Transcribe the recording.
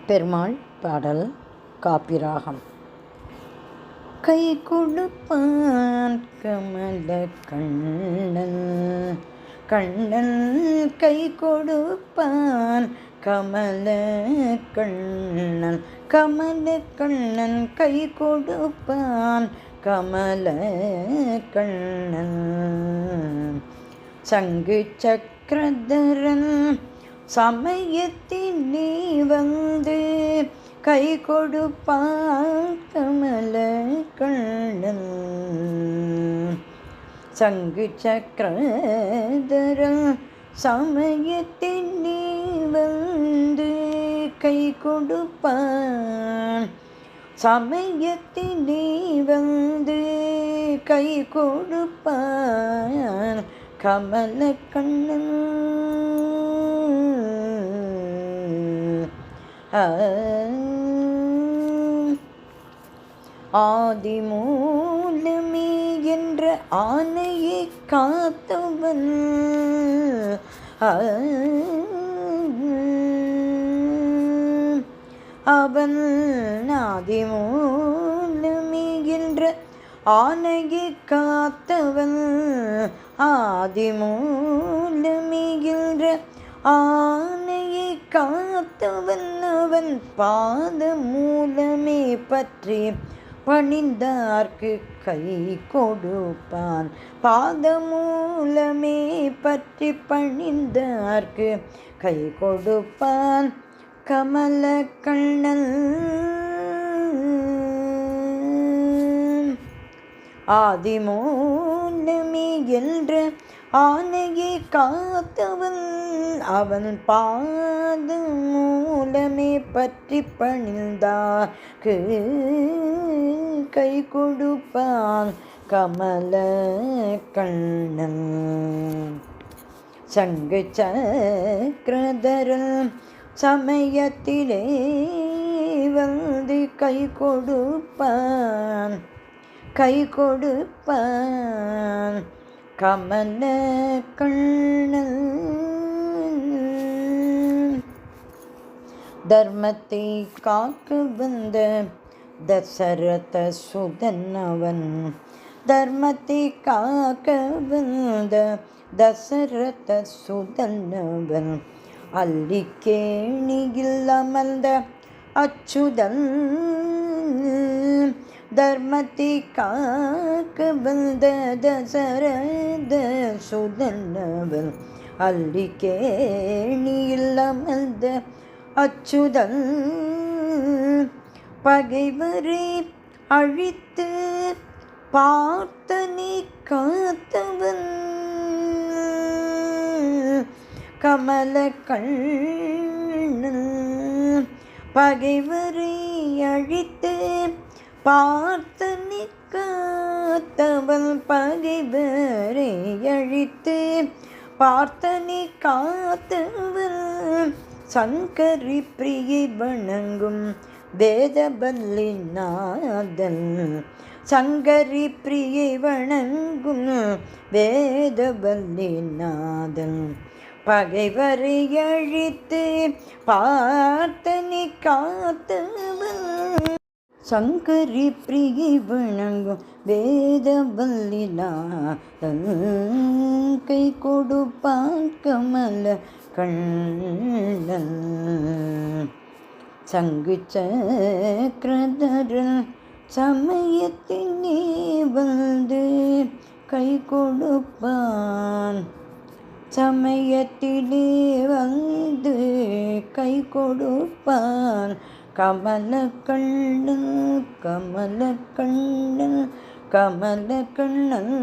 பெருமாள் பாடல் காப்பிராகம். கை கொடுப்பான் கமல கண்ணன் கண்ணன், கை கொடுப்பான் கமல கண்ணன் கமல கண்ணன், கை கொடுப்பான் கமல கண்ணன். சங்கு சக்கரதரன் சமயத்திலே வந்து கை கொடுப்பான் கமல கண்ணன். சங்கு சக்கரதரன் சமயத்திலே வந்து கை கொடுப்பான், சமயத்திலே வந்து கை கொடுப்பான் கமல கண்ணன். ஆதிமூலமே என்ற ஆணையை காத்தவன், அவன் ஆதிமூலமே என்ற ஆணையை காத்தவன், ஆதிமூலமே என்ற ஆணையை காத்தவன். அவன் பாத மூலமே பற்றி பணிந்தார்க்கு கை கொடுப்பான், பாத மூலமே பற்றி பணிந்தார்க்கு கை கொடுப்பான் கமல கண்ணன். ஆதிமூலமே என்ற ஆணையை காத்தவன், அவன் பாத மூலமே பற்றி பணிந்தார்க்கு கை கொடுப்பான் கமல கண்ணன். சங்கு சக்கரதரன் சமயத்திலே வந்து கை கொடுப்பான், கை கொடுப்பான் கமல கண்ணன். தர்மத்தை காக்க வந்த தசரத சுதன் அவன், தர்மத்தை காக்க வந்த தசரத சுதன் அவன். அல்லிக்கேணியில் அமர்ந்த அச்சுதன், தர்மத்தை காக்க வந்த தசரத சுதன் அவன். அல்லிக்கேணியில் அமர்ந்த அச்சுதன், பகைவரை அழித்து பார்த்தனை காத்தவன் கமல கண்ணன். பகைவரை அழித்து பார்த்தனை காத்தவன், பகைவரை அழித்து பார்த்தனை காத்தவன். சங்கரி பிரியை வணங்கும் வேதபல்லி நாதன், சங்கரி பிரியை வணங்கும் வேதபல்லி நாதன். பகைவரை அழித்து பார்த்தனை காத்தவன், சங்கரி பிரியை வணங்கும் வேதபல்லி நாதன். கை கொடுப்பான் கமல கண்ணன். சங்கு சக்கரதரன் சமயத்திலே வந்து கை கொடுப்பான், சமயத்திலே வந்து கை கொடுப்பான் கமல கண்ணன், கமல கண்ணன், கமல கண்ணன்.